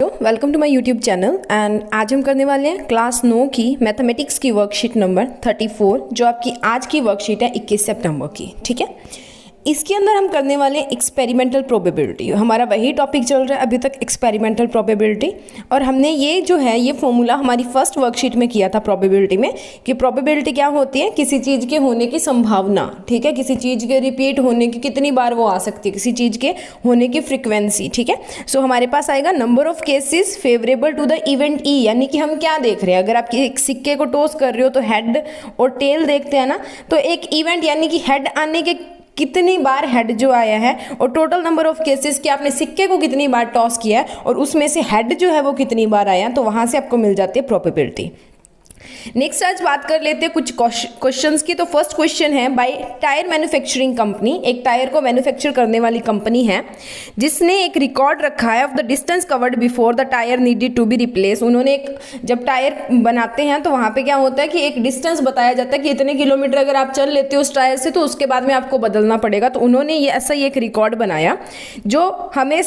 Welcome to my YouTube channel and आज हम करने वाले हैं क्लास 9 की मैथमेटिक्स की वर्कशीट नंबर 34 जो आपकी आज की वर्कशीट है 21 सितंबर की। ठीक है, इसके अंदर हम करने वाले हैं एक्सपेरिमेंटल प्रोबेबिलिटी। हमारा वही टॉपिक चल रहा है अभी तक, एक्सपेरिमेंटल प्रोबेबिलिटी। और हमने ये जो है ये फॉर्मूला हमारी फर्स्ट वर्कशीट में किया था प्रोबेबिलिटी में, कि प्रोबेबिलिटी क्या होती है, किसी चीज़ के होने की संभावना। ठीक है, किसी चीज़ के रिपीट होने की कितनी बार वो आ सकती है, किसी चीज़ के होने की फ्रिक्वेंसी। ठीक है, सो हमारे पास आएगा number of cases favourable to the event E, यानी कि हम क्या देख रहे हैं, अगर आप एक सिक्के को टॉस कर रहे हो तो हेड और टेल देखते हैं ना, तो एक इवेंट यानी कि हेड आने के कितनी बार हेड जो आया है और टोटल नंबर ऑफ केसेस कि आपने सिक्के को कितनी बार टॉस किया है और उसमें से हेड जो है वो कितनी बार आया, तो वहां से आपको मिल जाती है प्रोबेबिलिटी। नेक्स्ट आज बात कर लेते हैं कुछ क्वेश्चंस की। तो फर्स्ट क्वेश्चन है, बाय टायर मैन्युफैक्चरिंग कंपनी, एक टायर को मैन्युफैक्चर करने वाली कंपनी है जिसने एक रिकॉर्ड रखा है of the distance covered before the tyre needed to be replace. उन्होंने एक, जब टायर बनाते हैं तो वहाँ पे क्या होता है कि एक डिस्टेंस बताया जाता है कि इतने किलोमीटर अगर आप चल लेते हो उस टायर से तो उसके बाद में आपको बदलना पड़ेगा। तो उन्होंने ये ऐसा ही एक रिकॉर्ड बनाया जो हमें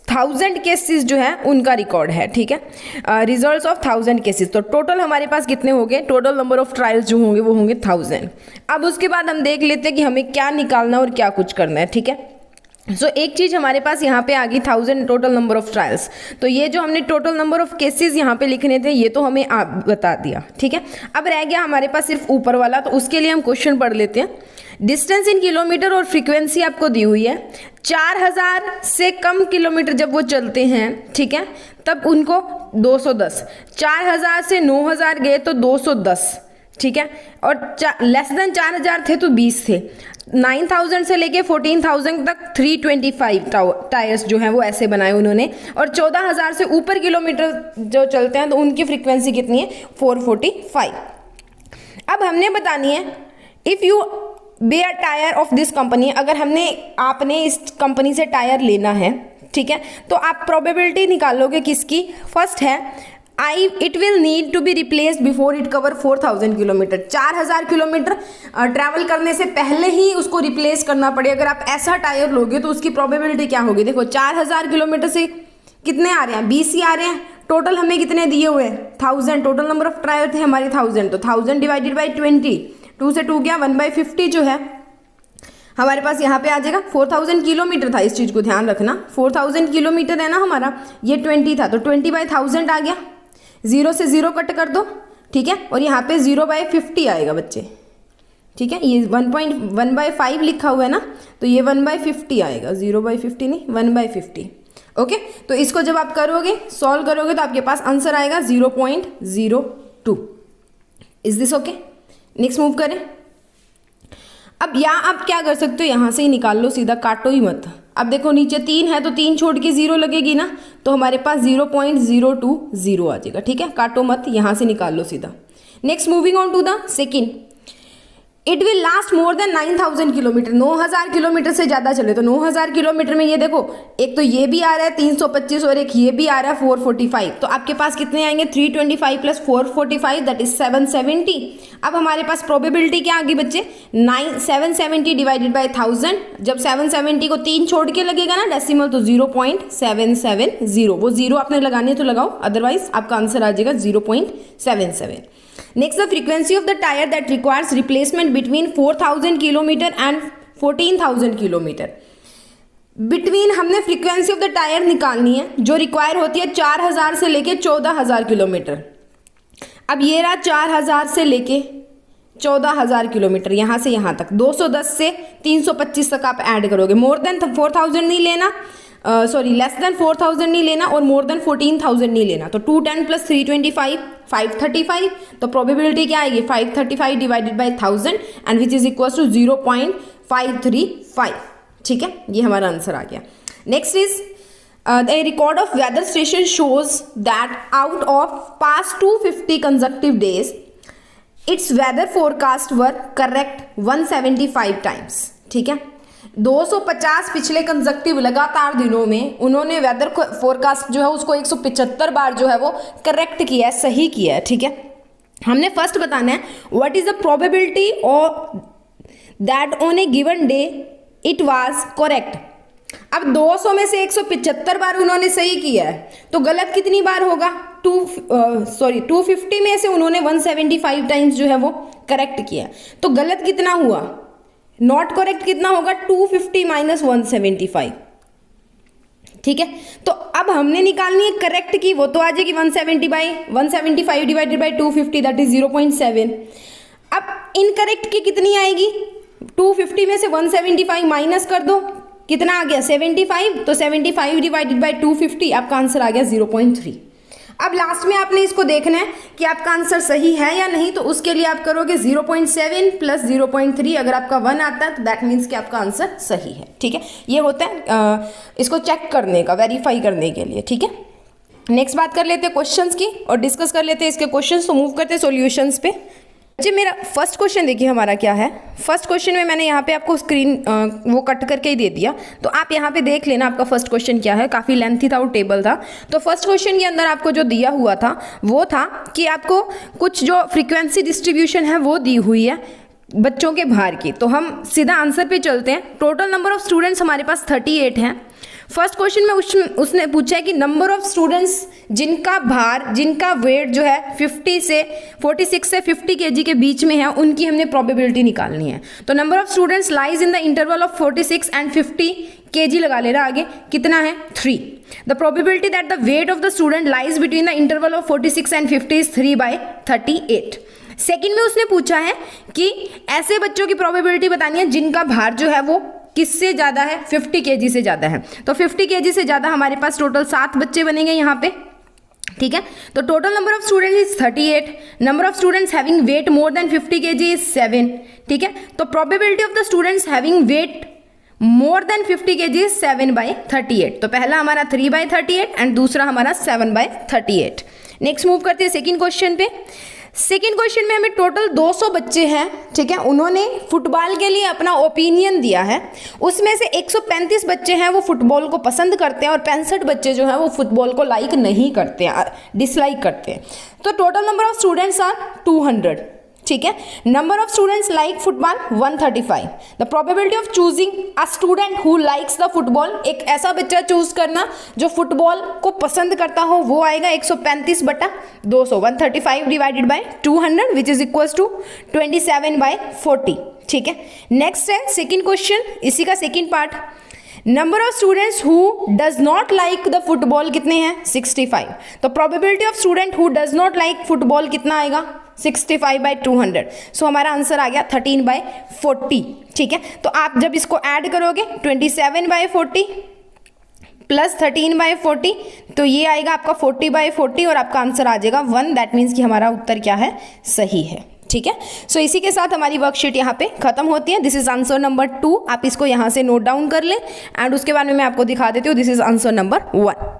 1000 केसेस जो है उनका रिकॉर्ड है। ठीक है, रिजल्ट्स ऑफ 1000 केसेस। तो टोटल हमारे पास कितने हो गए, टोटल नंबर ऑफ ट्रायल्स जो होंगे वो होंगे 1000। अब उसके बाद हम देख लेते हैं कि हमें क्या निकालना और क्या कुछ करना है। ठीक है, सो एक चीज़ हमारे पास यहाँ पे आ गई 1000 टोटल नंबर ऑफ ट्रायल्स। तो ये जो हमने टोटल नंबर ऑफ केसेस यहाँ पे लिखने थे ये तो हमें आप बता दिया। ठीक है, अब रह गया हमारे पास सिर्फ ऊपर वाला, तो उसके लिए हम क्वेश्चन पढ़ लेते हैं। डिस्टेंस इन किलोमीटर और फ्रीक्वेंसी आपको दी हुई है। 4000 से कम किलोमीटर जब वो चलते हैं, ठीक है, तब उनको 210, 4000 से 9000 गए तो 210। ठीक है, और लेस देन 4000 थे तो 20 थे। 9000 से लेके 14000 तक 325 टायर्स जो हैं वो ऐसे बनाए उन्होंने। और 14000 से ऊपर किलोमीटर जो चलते हैं तो उनकी फ्रीक्वेंसी कितनी है, 445। अब हमने बतानी है if you buy a tyre of this company, अगर आपने इस कंपनी से टायर लेना है, ठीक है, तो आप प्रोबेबिलिटी निकालोगे किसकी। फर्स्ट है it will need to be replaced before it cover 4000 kilometre. 4000 kilometre travel करने से पहले ही उसको रिप्लेस करना पड़े। अगर आप ऐसा टायर लोगे तो उसकी प्रोबेबिलिटी क्या होगी। देखो 4000 किलोमीटर से कितने आ रहे हैं, 20 ही आ रहे हैं। टोटल हमें कितने दिए हुए हैं, 1000। टोटल नंबर ऑफ ट्रायल थे हमारे 1000, तो 1000 डिवाइडेड बाई 20, 2 से 2 गया, 1/50 जो है हमारे पास यहाँ पे आ जाएगा। 4000 किलोमीटर था, इस चीज़ को ध्यान रखना, 4000 किलोमीटर है ना हमारा, ये 20 था, तो 20/1000 आ गया। 0 से 0 कट कर दो, ठीक है, और यहाँ पे 0/50 आएगा बच्चे। ठीक है, ये 1.1/5 लिखा हुआ है ना, तो ये 1/50 आएगा, 0/50 नहीं, 1/50। ओके, तो इसको जब आप करोगे, सॉल्व करोगे तो आपके पास आंसर आएगा 0.02। Is this okay. Next move करें। अब यहाँ आप क्या कर सकते हो, यहाँ से ही निकाल लो सीधा, काटो ही मत। अब देखो नीचे 3 है तो 3 छोड़ के 0 लगेगी ना, तो हमारे पास 0.020 आ जाएगा। ठीक है, काटो मत, यहाँ से निकाल लो सीधा। Next moving on to the second. It will last more than 9000 kilometre. 9000 kilometre से ज़्यादा चले तो 9000 किलोमीटर में ये देखो, एक तो ये भी आ रहा है 325 और एक ये भी आ रहा है 445। तो आपके पास कितने आएंगे, 325 प्लस 445 दैट इज 770। अब हमारे पास प्रोबेबिलिटी क्या आ गई बच्चे, 770 डिवाइडेड बाई 1000। जब 770 को 3 छोड़ के लगेगा ना डेसिमल, तो 0.770। वो 0 आपने लगानी है तो लगाओ, अदरवाइज आपका आंसर आ जाएगा 0.77। Next, the frequency of the tire that requires replacement between 4000 kilometre and 14000 kilometre. Between हमने फ्रीक्वेंसी ऑफ द टायर निकालनी है जो रिक्वायर होती है 4000 से लेके 14000 किलोमीटर। अब ये रहा 4000 से लेके 14000 किलोमीटर, यहाँ से यहाँ तक 210 से 325 तक आप ऐड करोगे। मोर देन 4000 नहीं लेना, लेस देन 4000 नहीं लेना और मोर देन 14000 नहीं लेना। तो 210 प्लस 325 535। तो प्रोबेबिलिटी क्या आएगी, 535 divided by 1000 and which is equal to 0.535। ठीक है, ये हमारा आंसर आ गया। Next is the record of weather station shows that out of past 250 consecutive days its weather forecast were correct 175 times. ठीक है, 250 पिछले कंसेक्टिव लगातार दिनों में उन्होंने वेदर फोरकास्ट जो है उसको 175 बार जो है वो करेक्ट किया है, सही किया है। ठीक है, हमने फर्स्ट बताना है what is the probability of that on A given day it was correct. अब 200 में से 175 बार उन्होंने सही किया है, तो गलत कितनी बार होगा? 250 में से उन्होंने 175 टाइम्स जो है वो करेक्ट किया, तो गलत कितना हुआ? नॉट करेक्ट कितना होगा? 250 माइनस 175। ठीक है, तो अब हमने निकालनी है करेक्ट की, वो तो आ जाएगी 175 डिवाइडेड बाई 250 दैट इज 0.7। अब इनकरेक्ट की कितनी आएगी? 250 में से 175 माइनस कर दो, कितना आ गया? 75। तो 75 डिवाइडेड बाई 250, आपका आंसर आ गया 0.3। अब लास्ट में आपने इसको देखना है कि आपका आंसर सही है या नहीं, तो उसके लिए आप करोगे 0.7 प्लस 0.3, अगर आपका 1 आता है तो दैट मीन्स कि आपका आंसर सही है। ठीक है, ये होता है इसको चेक करने का, वेरीफाई करने के लिए। ठीक है, नेक्स्ट बात कर लेते हैं क्वेश्चंस की और डिस्कस कर लेते हैं इसके क्वेश्चंस। तो मूव करते हैं सॉल्यूशंस पे। जी, मेरा फर्स्ट क्वेश्चन देखिए हमारा क्या है। फर्स्ट क्वेश्चन में मैंने यहाँ पे आपको स्क्रीन वो कट करके ही दे दिया, तो आप यहाँ पे देख लेना आपका फर्स्ट क्वेश्चन क्या है। काफ़ी लेंथी था, वो टेबल था। तो फर्स्ट क्वेश्चन के अंदर आपको जो दिया हुआ था वो था कि आपको कुछ जो फ्रीक्वेंसी डिस्ट्रीब्यूशन है वो दी हुई है बच्चों के भार की। तो हम सीधा आंसर पे चलते हैं। टोटल नंबर ऑफ स्टूडेंट्स हमारे पास 38 हैं। फर्स्ट क्वेश्चन में उसने पूछा है कि नंबर ऑफ स्टूडेंट्स जिनका वेट जो है 46 से 50 kg के बीच में है, उनकी हमने प्रोबेबिलिटी निकालनी है। तो number of students lies in the interval of 46 and 50 kg लगा लेना आगे, कितना है? 3। The probability that the weight of the student lies between the interval of 46 and 50 is 3/38। Second में उसने पूछा है कि ऐसे बच्चों की प्रोबेबिलिटी बतानी है जिनका भार जो है वो किससे ज़्यादा है? 50 kg से ज़्यादा है। तो 50 kg से ज़्यादा हमारे पास टोटल 7 बच्चे बनेंगे यहाँ पे। ठीक है, तो total number of students is 38। Number of students having wait more than 50 kg is 7। ठीक है, तो probability of the students having wait more than 50 kg is 7/38। तो पहला हमारा 3/38 एंड दूसरा हमारा 7/38। नेक्स्ट मूव करते हैं सेकेंड क्वेश्चन पे। सेकेंड क्वेश्चन में हमें टोटल 200 बच्चे हैं। ठीक है, उन्होंने फुटबॉल के लिए अपना ओपिनियन दिया है। उसमें से 135 बच्चे हैं वो फुटबॉल को पसंद करते हैं और 65 बच्चे जो हैं वो फुटबॉल को लाइक नहीं करते हैं, डिसलाइक करते हैं। तो total number of students are 200। ठीक है, number of students like football 135। The probability of choosing a student who likes the football, एक ऐसा बच्चा चूज करना जो फुटबॉल को पसंद करता हो, वो आएगा 135/200। 135 divided by 200 which is equals to 27/40। ठीक है, नेक्स्ट है सेकेंड क्वेश्चन, इसी का second part. Number of students who does not like the football कितने हैं? 65। तो probability of student who does not like football कितना आएगा? 65/200। सो हमारा आंसर आ गया 13/40। ठीक है, तो आप जब इसको ऐड करोगे 27/40 प्लस 13/40, तो ये आएगा आपका 40/40 और आपका आंसर आ जाएगा 1। दैट मीन्स कि हमारा उत्तर क्या है? सही है। ठीक है, सो इसी के साथ हमारी वर्कशीट यहाँ पे खत्म होती है। This is answer number 2। आप इसको यहाँ से नोट डाउन कर लें एंड उसके बाद में मैं आपको दिखा देती हूँ दिस इज आंसर नंबर 1।